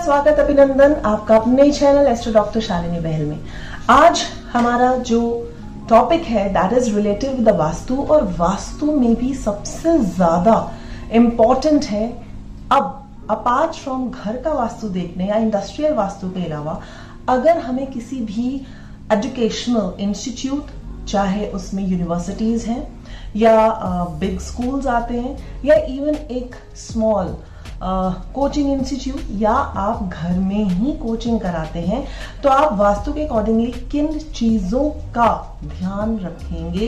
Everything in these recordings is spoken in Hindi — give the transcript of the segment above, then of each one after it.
स्वागत अभिनंदन आपका अपने चैनल एस्ट्रो डॉक्टर शालिनी बहल में। आज हमारा जो टॉपिक है that is related with the vastu, और वास्तु में भी सबसे ज्यादा इंपॉर्टेंट है। अब अपार्ट फ्रॉम घर का वास्तु देखने या इंडस्ट्रियल वास्तु के अलावा अगर हमें किसी भी एजुकेशनल इंस्टीट्यूट, चाहे उसमें यूनिवर्सिटीज हैं या बिग स्कूल्स आते हैं या इवन एक स्मॉल कोचिंग इंस्टीट्यूट, या आप घर में ही कोचिंग कराते हैं, तो आप वास्तु के अकॉर्डिंगली किन चीजों का ध्यान रखेंगे,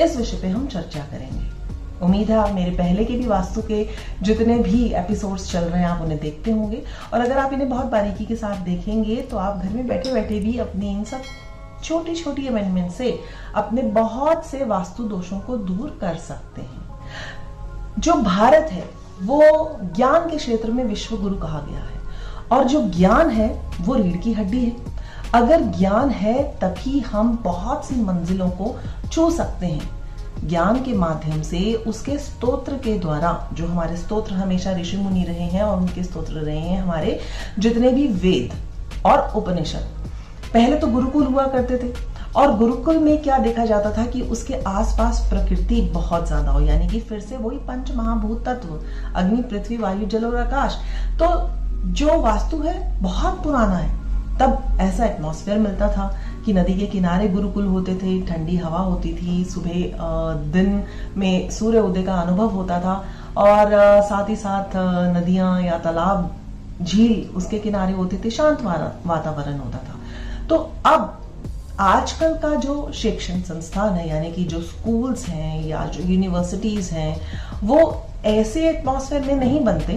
इस विषय पे हम चर्चा करेंगे। उम्मीद है आप मेरे पहले के भी वास्तु के जितने भी एपिसोड्स चल रहे हैं आप उन्हें देखते होंगे, और अगर आप इन्हें बहुत बारीकी के साथ देखेंगे तो आप घर में बैठे बैठे भी अपनी इन सब छोटी छोटी अमेंडमेंट से अपने बहुत से वास्तु दोषों को दूर कर सकते हैं। जो भारत है वो ज्ञान के क्षेत्र में विश्व गुरु कहा गया है, और जो ज्ञान है वो रीढ़ की हड्डी है। अगर ज्ञान है तभी हम बहुत सी मंजिलों को छू सकते हैं। ज्ञान के माध्यम से, उसके स्तोत्र के द्वारा, जो हमारे स्तोत्र हमेशा ऋषि मुनि रहे हैं और उनके स्तोत्र रहे हैं हमारे जितने भी वेद और उपनिषद। पहले तो गुरुकुल हुआ करते थे, और गुरुकुल में क्या देखा जाता था कि उसके आसपास प्रकृति बहुत ज्यादा हो, यानी कि फिर से वही पंच महाभूत तत्व, अग्नि, पृथ्वी, वायु, जल और आकाश। तो जो वास्तु है बहुत पुराना है। तब ऐसा एटमॉस्फेयर मिलता था कि नदी के किनारे गुरुकुल होते थे, ठंडी हवा होती थी, सुबह दिन में सूर्य उदय का अनुभव होता था, और साथ ही साथ नदियां या तालाब, झील उसके किनारे होते थे, शांत वातावरण होता था। तो अब आजकल का जो शिक्षण संस्थान है, यानी कि जो स्कूल्स हैं या जो यूनिवर्सिटीज हैं, वो ऐसे एटमॉस्फेयर में नहीं बनते।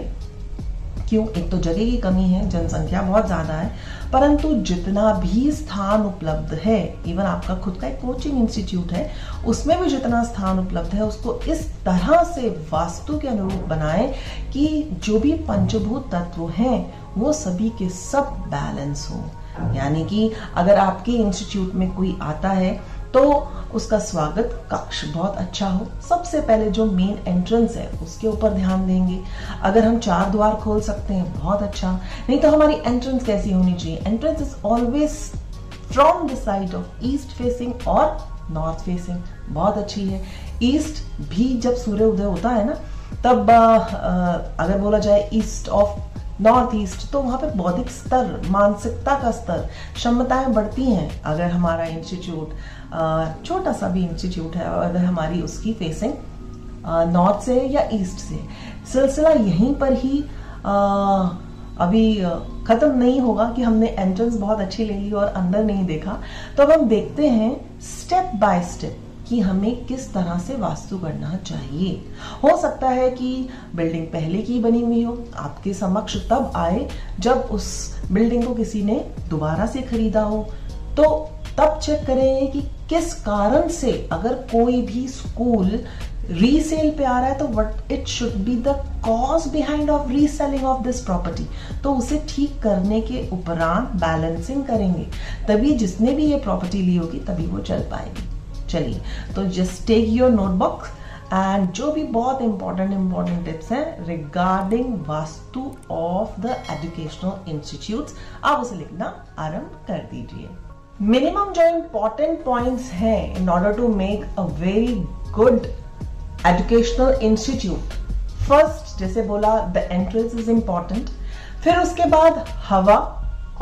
क्यों? एक तो जगह की कमी है, जनसंख्या बहुत ज्यादा है, परंतु जितना भी स्थान उपलब्ध है, इवन आपका खुद का एक कोचिंग इंस्टीट्यूट है, उसमें भी जितना स्थान उपलब्ध है उसको इस तरह से वास्तु के अनुरूप बनाएं कि जो भी पंचभूत तत्व हैं वो सभी के सब बैलेंस हो। यानी कि अगर आपके इंस्टीट्यूट में कोई आता है तो उसका स्वागत कक्ष बहुत अच्छा हो। सबसे पहले जो मेन एंट्रेंस है उसके ऊपर ध्यान देंगे। अगर हम 4 द्वार खोल सकते हैं बहुत अच्छा। नहीं तो हमारी एंट्रेंस कैसी होनी चाहिए? Entrance is always from the side of east facing और नॉर्थ फेसिंग, बहुत अच्छी है। ईस्ट भी जब सूर्य उदय होता है ना, तब अगर बोला जाए ईस्ट ऑफ नॉर्थ ईस्ट, तो वहां पे बौद्धिक स्तर, मानसिकता का स्तर, क्षमताएं बढ़ती हैं। अगर हमारा इंस्टीट्यूट छोटा सा भी इंस्टीट्यूट है, और अगर हमारी उसकी फेसिंग नॉर्थ से या ईस्ट से, सिलसिला यहीं पर ही अभी खत्म नहीं होगा कि हमने एंट्रेंस बहुत अच्छी ले ली और अंदर नहीं देखा। तो अब हम देखते हैं स्टेप बाय स्टेप कि हमें किस तरह से वास्तु करना चाहिए। हो सकता है कि बिल्डिंग पहले की बनी हुई हो, आपके समक्ष तब आए जब उस बिल्डिंग को किसी ने दोबारा से खरीदा हो, तो तब चेक करें कि किस कारण से, अगर कोई भी स्कूल रीसेल पे आ रहा है, तो what it should be the cause behind of reselling of this property. तो उसे ठीक करने के उपरांत बैलेंसिंग करेंगे, तभी जिसने भी ये प्रॉपर्टी ली होगी तभी वो चल पाएगी। चलिए, तो just take your notebook and जो भी बहुत इंपॉर्टेंट टिप्स हैं regarding vastu of the educational institutes, आप उसे लिखना आरंभ कर दीजिए। मिनिमम जो इंपॉर्टेंट पॉइंट्स हैं in order to make a very good educational institute. First, जैसे बोला, द एंट्रेंस इज इंपॉर्टेंट। फिर उसके बाद हवा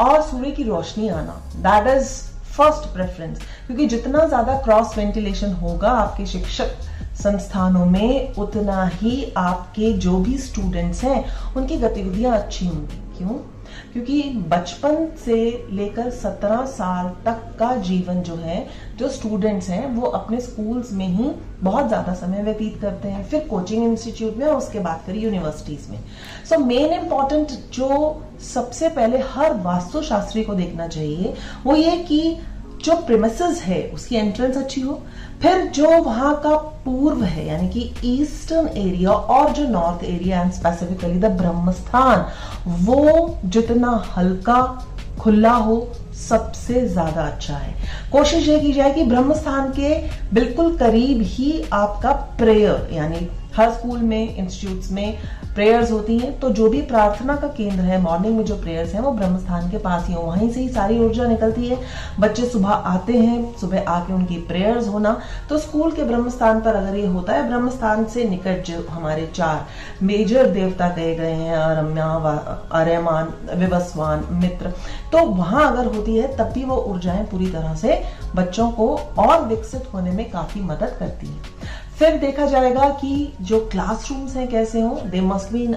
और सूर्य की रोशनी आना, दैट इज फर्स्ट प्रेफरेंस, क्योंकि जितना ज्यादा क्रॉस वेंटिलेशन होगा आपके शिक्षक संस्थानों में, उतना ही आपके जो भी स्टूडेंट्स हैं उनकी गतिविधियां अच्छी होंगी। क्यों? क्योंकि बचपन से लेकर 17 साल तक का जीवन जो है, जो स्टूडेंट्स हैं वो अपने स्कूल्स में ही बहुत ज्यादा समय व्यतीत करते हैं, फिर कोचिंग इंस्टीट्यूट में, और उसके बाद फिर यूनिवर्सिटीज में। सो मेन इंपॉर्टेंट जो सबसे पहले हर वास्तु शास्त्री को देखना चाहिए वो ये कि जो प्रीमिसेस है उसकी एंट्रेंस अच्छी हो, फिर जो वहां का पूर्व है यानी कि ईस्टर्न एरिया और जो north area and specifically the Brahmasthan, वो जितना हल्का खुला हो सबसे ज्यादा अच्छा है। कोशिश ये की जाए कि ब्रह्मस्थान के बिल्कुल करीब ही आपका प्रेयर यानी हर स्कूल में, इंस्टीट्यूट्स में प्रेयर्स होती हैं, तो जो भी प्रार्थना का केंद्र है, मॉर्निंग में जो प्रेयर्स हैं वो ब्रह्म स्थान के पास ही हो, वहीं से ही सारी ऊर्जा निकलती है। बच्चे सुबह आते हैं, सुबह आके उनकी प्रेयर्स होना, तो स्कूल के ब्रह्म स्थान पर अगर ये होता है, ब्रह्म स्थान से निकट जो हमारे 4 मेजर देवता कहे गए हैं, अरम्या, आर्यमान, विवस्वान, मित्र, तो वहां अगर होती है तब भी वो ऊर्जाएं पूरी तरह से बच्चों को और विकसित होने में काफी मदद करती है। फिर देखा जाएगा कि जो क्लासरूम्स हैं कैसे हों, they must be in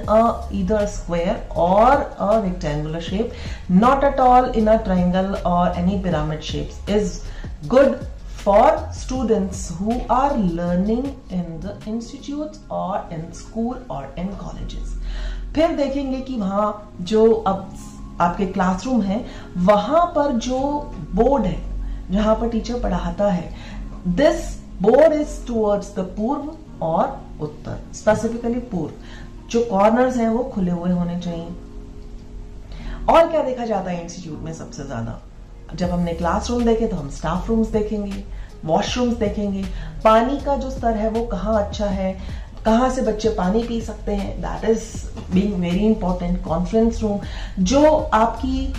either square or a rectangular shape, not at all in a triangle or any pyramid shapes is good for students who are learning in the institute or in school और इन कॉलेजेस। फिर देखेंगे कि वहां जो अब आपके क्लासरूम है, वहां पर जो बोर्ड है जहां पर टीचर पढ़ाता है, this board is towards the पूर्व और उत्तर, स्पेसिफिकली पूर्व। जो कॉर्नर्स हैं वो खुले हुए होने चाहिए। और क्या देखा जाता है इंस्टीट्यूट में सबसे ज्यादा? जब हमने क्लासरूम देखे तो हम स्टाफ रूम्स देखेंगे, वॉशरूम्स देखेंगे, पानी का जो स्तर है वो कहाँ अच्छा है, कहाँ से बच्चे पानी पी सकते हैं, that is being very important. Conference room, जो आपकी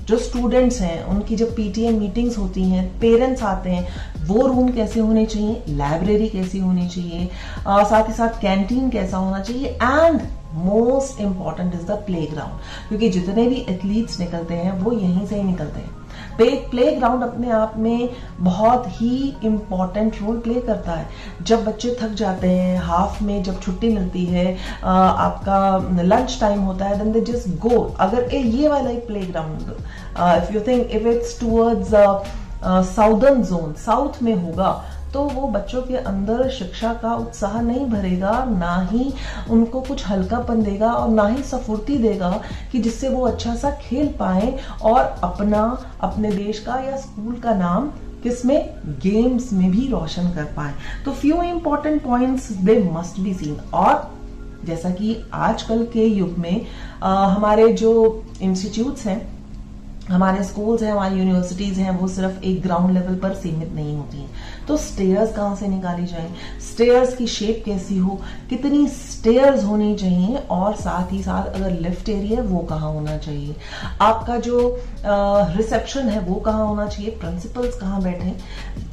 जो स्टूडेंट्स हैं उनकी जब पीटीएम मीटिंग्स होती हैं, पेरेंट्स आते हैं, वो रूम कैसे होने चाहिए, लाइब्रेरी कैसी होनी चाहिए, साथ ही साथ कैंटीन कैसा होना चाहिए, and most important is the playground, क्योंकि जितने भी एथलीट्स निकलते हैं वो यहीं से ही निकलते हैं। प्लेग्राउंड अपने आप में बहुत ही इंपॉर्टेंट रोल प्ले करता है। जब बच्चे थक जाते हैं, हाफ में जब छुट्टी मिलती है, आपका लंच टाइम होता है, देन दे जस्ट गो। अगर ये वाला एक playground, if you think if it's towards southern zone, south में होगा, तो वो बच्चों के अंदर शिक्षा का उत्साह नहीं भरेगा, ना ही उनको कुछ हल्कापन देगा और ना ही स्फूर्ति देगा कि जिससे वो अच्छा सा खेल पाए और अपने देश का या स्कूल का नाम किसमें, गेम्स में भी रोशन कर पाए। तो few important points they must be seen. और जैसा कि आजकल के युग में हमारे जो इंस्टीट्यूट्स हैं, हमारे स्कूल्स हैं, हमारी यूनिवर्सिटीज हैं, वो सिर्फ एक ग्राउंड लेवल पर सीमित नहीं होती हैं। तो स्टेयर्स कहाँ से निकाली जाए, स्टेयर्स की शेप कैसी हो, कितनी स्टेयर्स होनी चाहिए, और साथ ही साथ अगर लिफ्ट एरिया वो कहाँ होना चाहिए, आपका जो रिसेप्शन है वो कहाँ होना चाहिए, प्रिंसिपल्स कहाँ बैठे,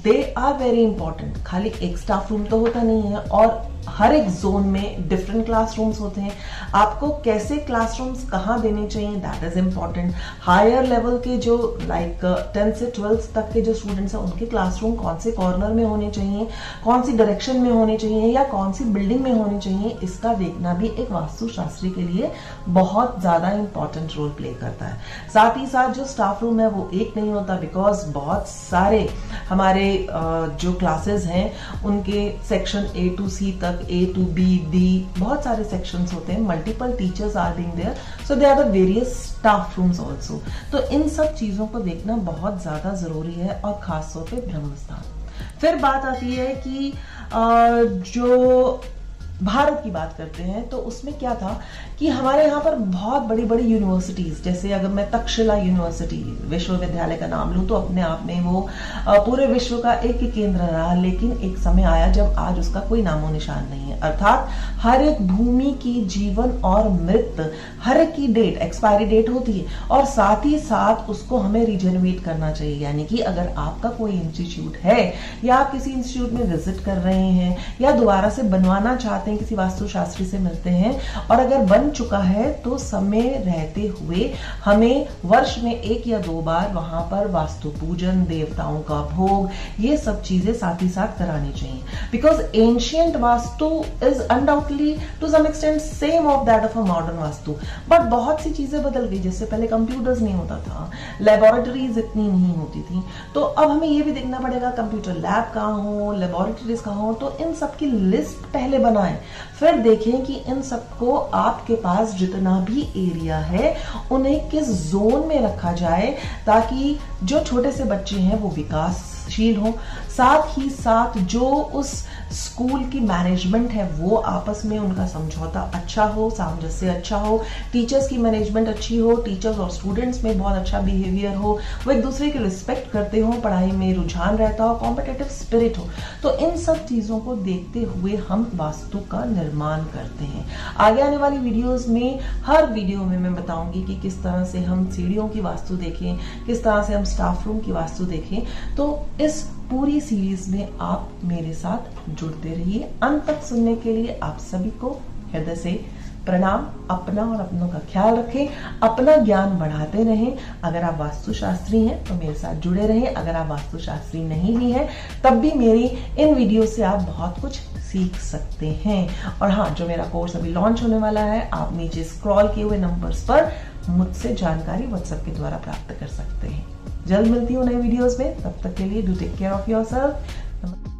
दे आर वेरी इंपॉर्टेंट। खाली एक स्टाफ रूम तो होता नहीं है, और हर एक जोन में डिफरेंट क्लासरूम्स होते हैं। आपको कैसे क्लासरूम्स कहाँ देने चाहिए, that is important. Higher level के जो लाइक 10 से 12 तक के जो स्टूडेंट्स हैं, उनके क्लासरूम कौन से कॉर्नर में होने चाहिए, कौन सी डायरेक्शन में होने चाहिए, या कौन सी बिल्डिंग में होने चाहिए, इसका देखना भी एक वास्तुशास्त्री के लिए बहुत ज्यादा इंपॉर्टेंट रोल प्ले करता है। साथ ही साथ जो स्टाफ रूम है वो एक नहीं होता, बिकॉज बहुत सारे हमारे जो क्लासेस हैं उनके सेक्शन A to C तक, A to B, D, बहुत सारे सेक्शंस होते हैं, multiple teachers are being there, so they are the various staff rooms also. तो इन सब चीजों को देखना बहुत ज्यादा जरूरी है, और खासतौर पे ब्रह्मस्थान। फिर बात आती है कि जो भारत की बात करते हैं, तो उसमें क्या था कि हमारे यहाँ पर बहुत बड़ी बड़ी यूनिवर्सिटीज, जैसे अगर मैं तक्षशिला यूनिवर्सिटी विश्वविद्यालय का नाम लूं, तो अपने आप में वो पूरे विश्व का एक केंद्र रहा, लेकिन एक समय आया जब आज उसका कोई नामो निशान नहीं है। अर्थात हर एक भूमि की जीवन और मृत्यु, हर एक की डेट, एक्सपायरी डेट होती है, और साथ ही साथ उसको हमें रिजेनरेट करना चाहिए। यानी कि अगर आपका कोई इंस्टीट्यूट है, या आप किसी इंस्टीट्यूट में विजिट कर रहे हैं, या दोबारा से बनवाना चाहते हैं, किसी वास्तुशास्त्री से मिलते हैं, और अगर बन चुका है तो समय रहते हुए हमें वर्ष में 1 या 2 बार वहां पर वास्तु पूजन, देवताओं का भोग, ये सब चीजें साथ ही साथ करानी चाहिए। Because ancient vastu is undoubtedly to some extent same of that of a modern vastu, but बहुत सी चीजें बदल गई। जैसे पहले कंप्यूटर्स नहीं होता था, लेबोरेटरीज इतनी नहीं होती थी, तो अब हमें ये भी देखना पड़ेगा कंप्यूटर लैब कहाँ हो, लेबोरेटरीज कहाँ हो। तो इन सब की लिस्ट पहले बनाएं, फिर देखें कि इन सबको आपके पास जितना भी एरिया है उन्हें किस जोन में रखा जाए, ताकि जो छोटे से बच्चे हैं वो विकास प्रगतिशील हो, साथ ही साथ जो उस स्कूल की मैनेजमेंट है वो आपस में उनका समझौता अच्छा हो, सामंजस्य अच्छा हो, टीचर्स की मैनेजमेंट अच्छी हो, टीचर्स और स्टूडेंट्स में बहुत अच्छा बिहेवियर हो, वो एक दूसरे की रिस्पेक्ट करते हो, पढ़ाई में रुझान रहता हो, कॉम्पिटिटिव स्पिरिट हो। तो इन सब चीजों को देखते हुए हम वास्तु का निर्माण करते हैं। आगे आने वाली वीडियोस में हर वीडियो में मैं बताऊंगी कि किस तरह से हम सीढ़ियों की वास्तु देखें, किस तरह से हम स्टाफ रूम की वास्तु देखें। तो इस पूरी सीरीज में आप मेरे साथ जुड़ते रहिए। अंत तक सुनने के लिए आप सभी को हृदय से प्रणाम। अपना और अपनों का ख्याल रखें, अपना ज्ञान बढ़ाते रहें। अगर आप वास्तुशास्त्री हैं तो मेरे साथ जुड़े रहें, अगर आप वास्तुशास्त्री नहीं भी हैं तब भी मेरी इन वीडियो से आप बहुत कुछ सीख सकते हैं। और हाँ, जो मेरा कोर्स अभी लॉन्च होने वाला है, आप नीचे स्क्रॉल किए हुए नंबर्स पर मुझसे जानकारी व्हाट्सएप के द्वारा प्राप्त कर सकते हैं। जल्द मिलती हूँ नए वीडियोस में, तब तक के लिए do take care of yourself.